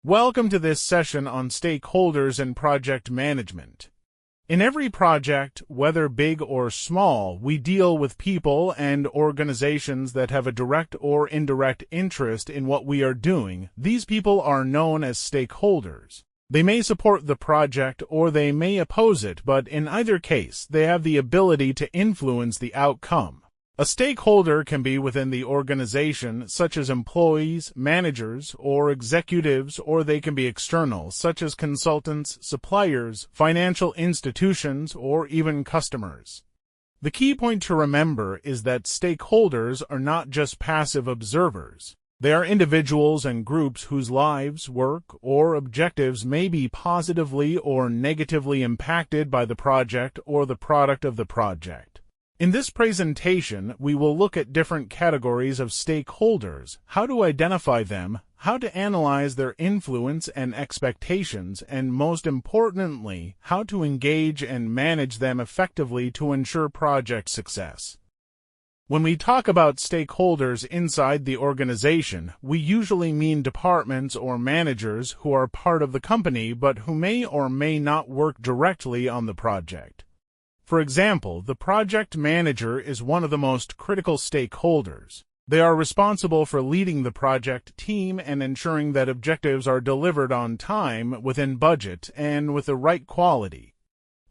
Welcome to this session on stakeholders and project management. In every project, whether big or small, we deal with people and organizations that have a direct or indirect interest in what we are doing. These people are known as stakeholders. They may support the project or they may oppose it, but in either case, they have the ability to influence the outcome. A stakeholder can be within the organization, such as employees, managers, or executives, or they can be external, such as consultants, suppliers, financial institutions, or even customers. The key point to remember is that stakeholders are not just passive observers. They are individuals and groups whose lives, work, or objectives may be positively or negatively impacted by the project or the product of the project. In this presentation, we will look at different categories of stakeholders, how to identify them, how to analyze their influence and expectations, and most importantly, how to engage and manage them effectively to ensure project success. When we talk about stakeholders inside the organization, we usually mean departments or managers who are part of the company but who may or may not work directly on the project. For example, the project manager is one of the most critical stakeholders. They are responsible for leading the project team and ensuring that objectives are delivered on time, within budget, and with the right quality.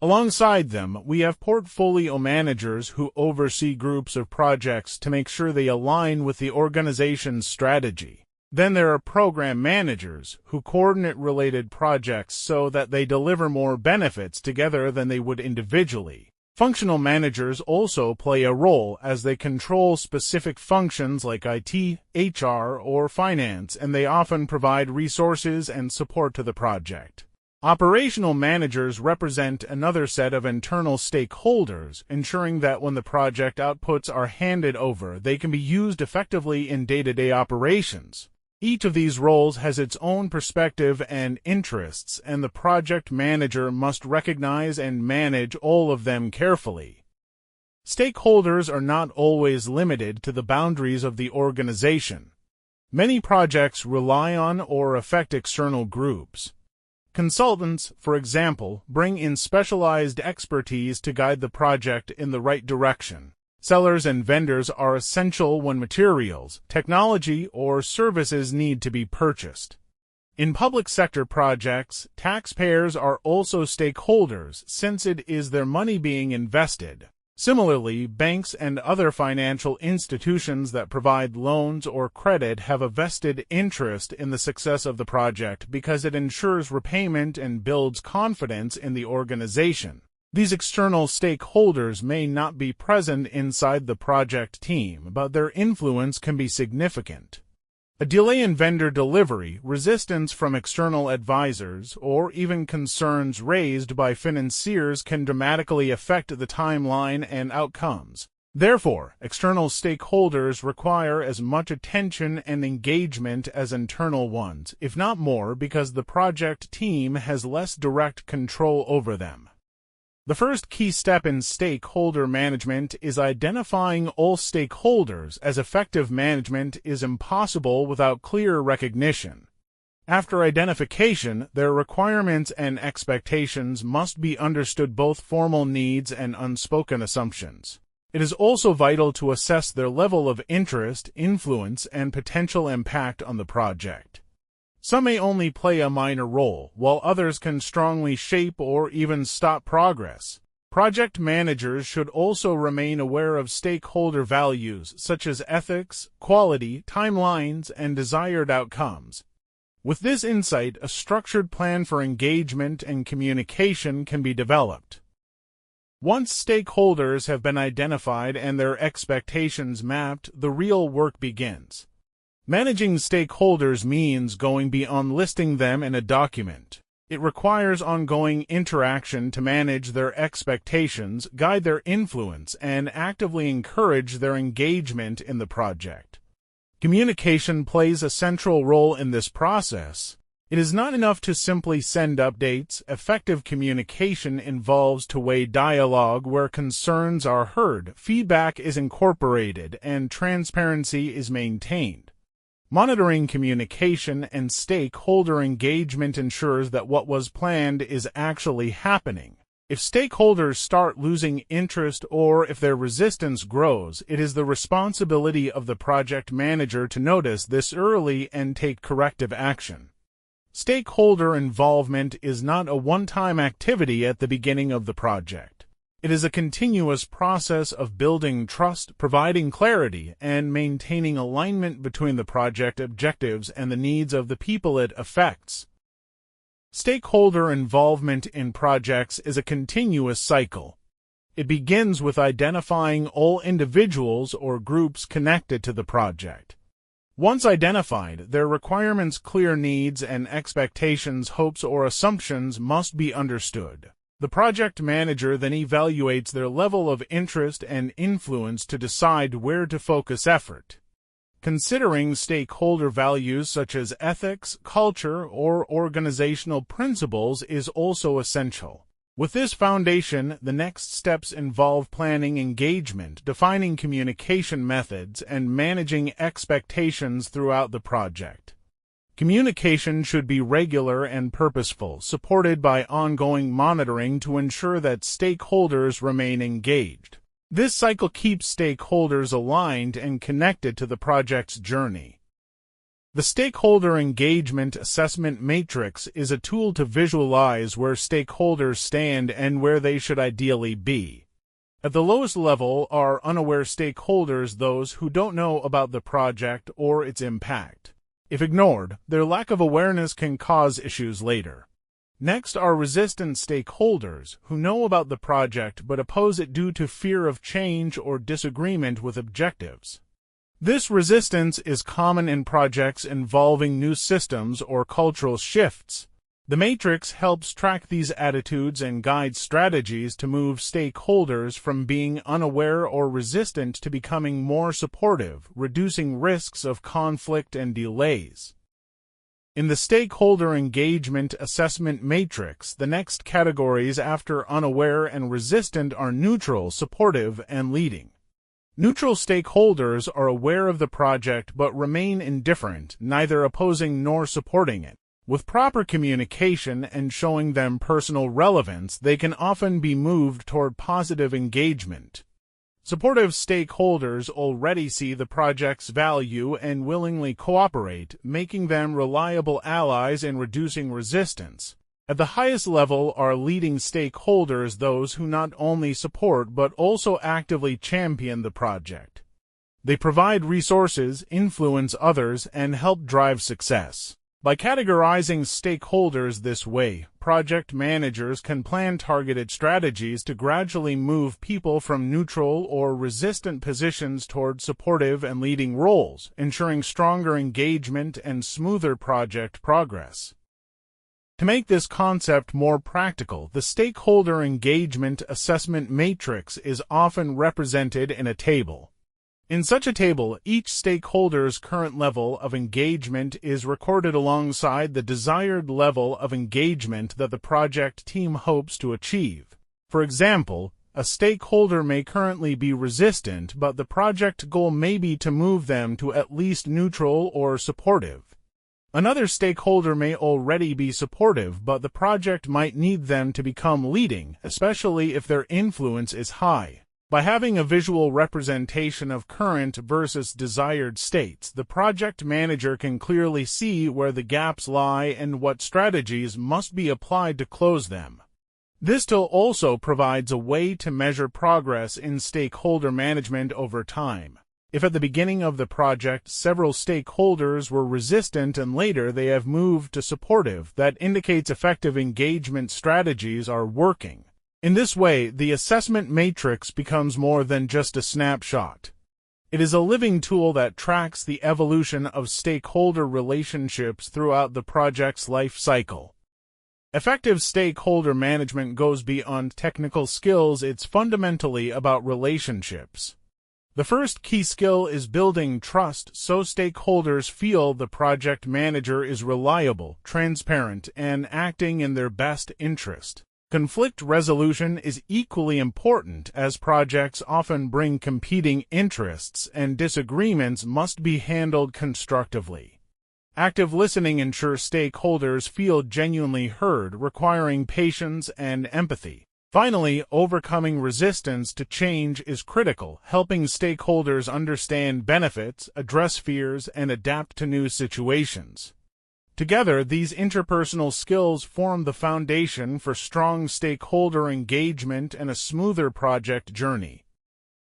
Alongside them, we have portfolio managers who oversee groups of projects to make sure they align with the organization's strategy. Then there are program managers who coordinate related projects so that they deliver more benefits together than they would individually. Functional managers also play a role as they control specific functions like IT, HR, or finance, and they often provide resources and support to the project. Operational managers represent another set of internal stakeholders, ensuring that when the project outputs are handed over, they can be used effectively in day-to-day operations. Each of these roles has its own perspective and interests, and the project manager must recognize and manage all of them carefully. Stakeholders are not always limited to the boundaries of the organization. Many projects rely on or affect external groups. Consultants, for example, bring in specialized expertise to guide the project in the right direction. Sellers and vendors are essential when materials, technology, or services need to be purchased. In public sector projects, taxpayers are also stakeholders since it is their money being invested. Similarly, banks and other financial institutions that provide loans or credit have a vested interest in the success of the project because it ensures repayment and builds confidence in the organization. These external stakeholders may not be present inside the project team, but their influence can be significant. A delay in vendor delivery, resistance from external advisors, or even concerns raised by financiers can dramatically affect the timeline and outcomes. Therefore, external stakeholders require as much attention and engagement as internal ones, if not more, because the project team has less direct control over them. The first key step in stakeholder management is identifying all stakeholders, as effective management is impossible without clear recognition. After identification, their requirements and expectations must be understood, both formal needs and unspoken assumptions. It is also vital to assess their level of interest, influence, and potential impact on the project. Some may only play a minor role, while others can strongly shape or even stop progress. Project managers should also remain aware of stakeholder values such as ethics, quality, timelines, and desired outcomes. With this insight, a structured plan for engagement and communication can be developed. Once stakeholders have been identified and their expectations mapped, the real work begins. Managing stakeholders means going beyond listing them in a document. It requires ongoing interaction to manage their expectations, guide their influence, and actively encourage their engagement in the project. Communication plays a central role in this process. It is not enough to simply send updates. Effective communication involves two-way dialogue where concerns are heard, feedback is incorporated, and transparency is maintained. Monitoring communication and stakeholder engagement ensures that what was planned is actually happening. If stakeholders start losing interest or if their resistance grows, it is the responsibility of the project manager to notice this early and take corrective action. Stakeholder involvement is not a one-time activity at the beginning of the project. It is a continuous process of building trust, providing clarity, and maintaining alignment between the project objectives and the needs of the people it affects. Stakeholder involvement in projects is a continuous cycle. It begins with identifying all individuals or groups connected to the project. Once identified, their requirements, clear needs, and expectations, hopes, or assumptions must be understood. The project manager then evaluates their level of interest and influence to decide where to focus effort. Considering stakeholder values such as ethics, culture, or organizational principles is also essential. With this foundation, the next steps involve planning engagement, defining communication methods, and managing expectations throughout the project. Communication should be regular and purposeful, supported by ongoing monitoring to ensure that stakeholders remain engaged. This cycle keeps stakeholders aligned and connected to the project's journey. The Stakeholder Engagement Assessment Matrix is a tool to visualize where stakeholders stand and where they should ideally be. At the lowest level are unaware stakeholders, those who don't know about the project or its impact. If ignored, their lack of awareness can cause issues later. Next are resistant stakeholders who know about the project but oppose it due to fear of change or disagreement with objectives. This resistance is common in projects involving new systems or cultural shifts. The matrix helps track these attitudes and guides strategies to move stakeholders from being unaware or resistant to becoming more supportive, reducing risks of conflict and delays. In the Stakeholder Engagement Assessment Matrix, the next categories after unaware and resistant are neutral, supportive, and leading. Neutral stakeholders are aware of the project but remain indifferent, neither opposing nor supporting it. With proper communication and showing them personal relevance, they can often be moved toward positive engagement. Supportive stakeholders already see the project's value and willingly cooperate, making them reliable allies in reducing resistance. At the highest level are leading stakeholders, those who not only support but also actively champion the project. They provide resources, influence others, and help drive success. By categorizing stakeholders this way, project managers can plan targeted strategies to gradually move people from neutral or resistant positions toward supportive and leading roles, ensuring stronger engagement and smoother project progress. To make this concept more practical, the Stakeholder Engagement Assessment Matrix is often represented in a table. In such a table, each stakeholder's current level of engagement is recorded alongside the desired level of engagement that the project team hopes to achieve. For example, a stakeholder may currently be resistant, but the project goal may be to move them to at least neutral or supportive. Another stakeholder may already be supportive, but the project might need them to become leading, especially if their influence is high. By having a visual representation of current versus desired states, the project manager can clearly see where the gaps lie and what strategies must be applied to close them. This tool also provides a way to measure progress in stakeholder management over time. If at the beginning of the project several stakeholders were resistant and later they have moved to supportive, that indicates effective engagement strategies are working. In this way, the assessment matrix becomes more than just a snapshot. It is a living tool that tracks the evolution of stakeholder relationships throughout the project's life cycle. Effective stakeholder management goes beyond technical skills. It's fundamentally about relationships. The first key skill is building trust so stakeholders feel the project manager is reliable, transparent, and acting in their best interest. Conflict resolution is equally important, as projects often bring competing interests and disagreements must be handled constructively. Active listening ensures stakeholders feel genuinely heard, requiring patience and empathy. Finally, overcoming resistance to change is critical, helping stakeholders understand benefits, address fears, and adapt to new situations. Together, these interpersonal skills form the foundation for strong stakeholder engagement and a smoother project journey.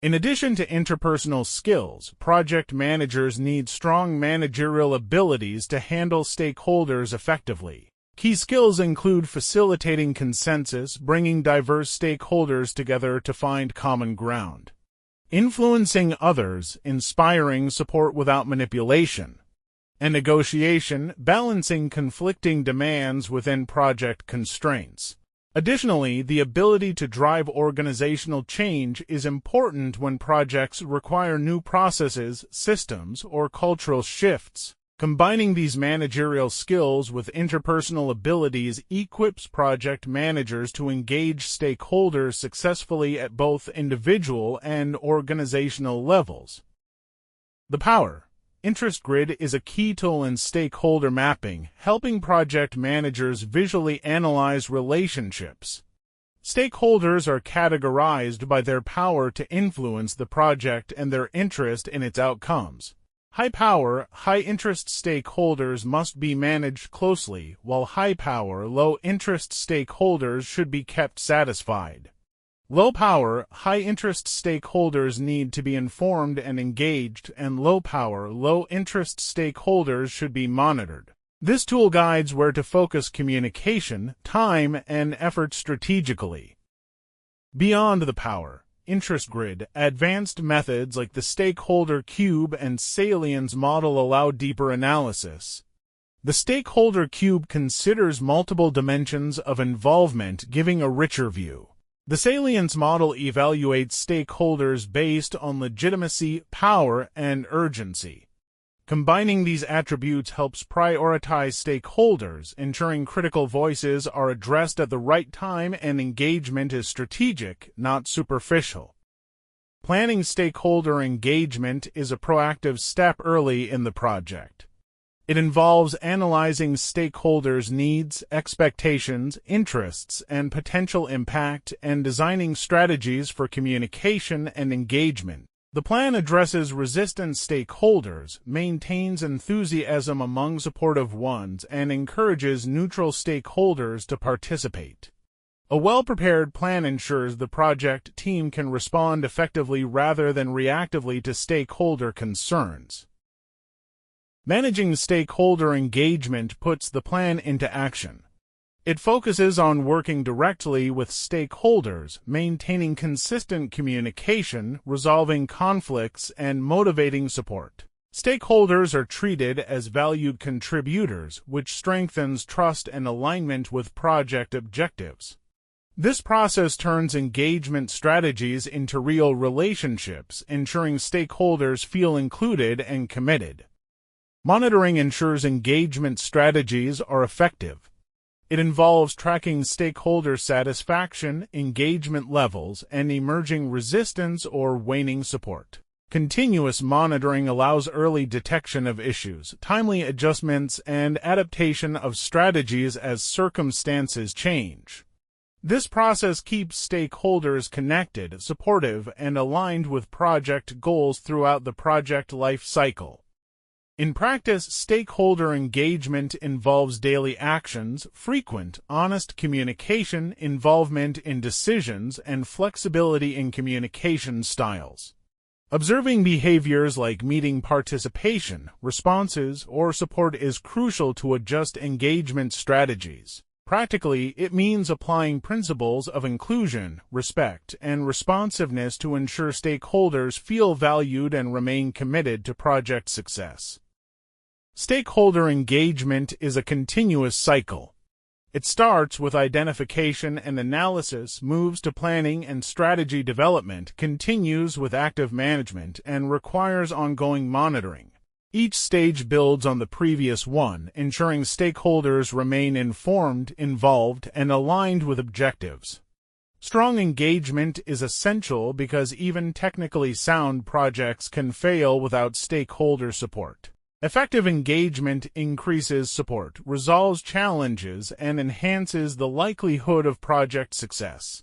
In addition to interpersonal skills, project managers need strong managerial abilities to handle stakeholders effectively. Key skills include facilitating consensus, bringing diverse stakeholders together to find common ground, influencing others, inspiring support without manipulation, and negotiation, balancing conflicting demands within project constraints. Additionally, the ability to drive organizational change is important when projects require new processes, systems, or cultural shifts. Combining these managerial skills with interpersonal abilities equips project managers to engage stakeholders successfully at both individual and organizational levels. The Power Interest Grid is a key tool in stakeholder mapping, helping project managers visually analyze relationships. Stakeholders are categorized by their power to influence the project and their interest in its outcomes. High-power, high-interest stakeholders must be managed closely, while high-power, low-interest stakeholders should be kept satisfied. Low-power, high-interest stakeholders need to be informed and engaged, and low-power, low-interest stakeholders should be monitored. This tool guides where to focus communication, time, and effort strategically. Beyond the Power Interest Grid, advanced methods like the Stakeholder Cube and Salience model allow deeper analysis. The Stakeholder Cube considers multiple dimensions of involvement, giving a richer view. The Salience model evaluates stakeholders based on legitimacy, power, and urgency. Combining these attributes helps prioritize stakeholders, ensuring critical voices are addressed at the right time and engagement is strategic, not superficial. Planning stakeholder engagement is a proactive step early in the project. It involves analyzing stakeholders' needs, expectations, interests, and potential impact, and designing strategies for communication and engagement. The plan addresses resistant stakeholders, maintains enthusiasm among supportive ones, and encourages neutral stakeholders to participate. A well-prepared plan ensures the project team can respond effectively rather than reactively to stakeholder concerns. Managing stakeholder engagement puts the plan into action. It focuses on working directly with stakeholders, maintaining consistent communication, resolving conflicts, and motivating support. Stakeholders are treated as valued contributors, which strengthens trust and alignment with project objectives. This process turns engagement strategies into real relationships, ensuring stakeholders feel included and committed. Monitoring ensures engagement strategies are effective. It involves tracking stakeholder satisfaction, engagement levels, and emerging resistance or waning support. Continuous monitoring allows early detection of issues, timely adjustments, and adaptation of strategies as circumstances change. This process keeps stakeholders connected, supportive, and aligned with project goals throughout the project life cycle. In practice, stakeholder engagement involves daily actions, frequent, honest communication, involvement in decisions, and flexibility in communication styles. Observing behaviors like meeting participation, responses, or support is crucial to adjust engagement strategies. Practically, it means applying principles of inclusion, respect, and responsiveness to ensure stakeholders feel valued and remain committed to project success. Stakeholder engagement is a continuous cycle. It starts with identification and analysis, moves to planning and strategy development, continues with active management, and requires ongoing monitoring. Each stage builds on the previous one, ensuring stakeholders remain informed, involved, and aligned with objectives. Strong engagement is essential because even technically sound projects can fail without stakeholder support. Effective engagement increases support, resolves challenges, and enhances the likelihood of project success.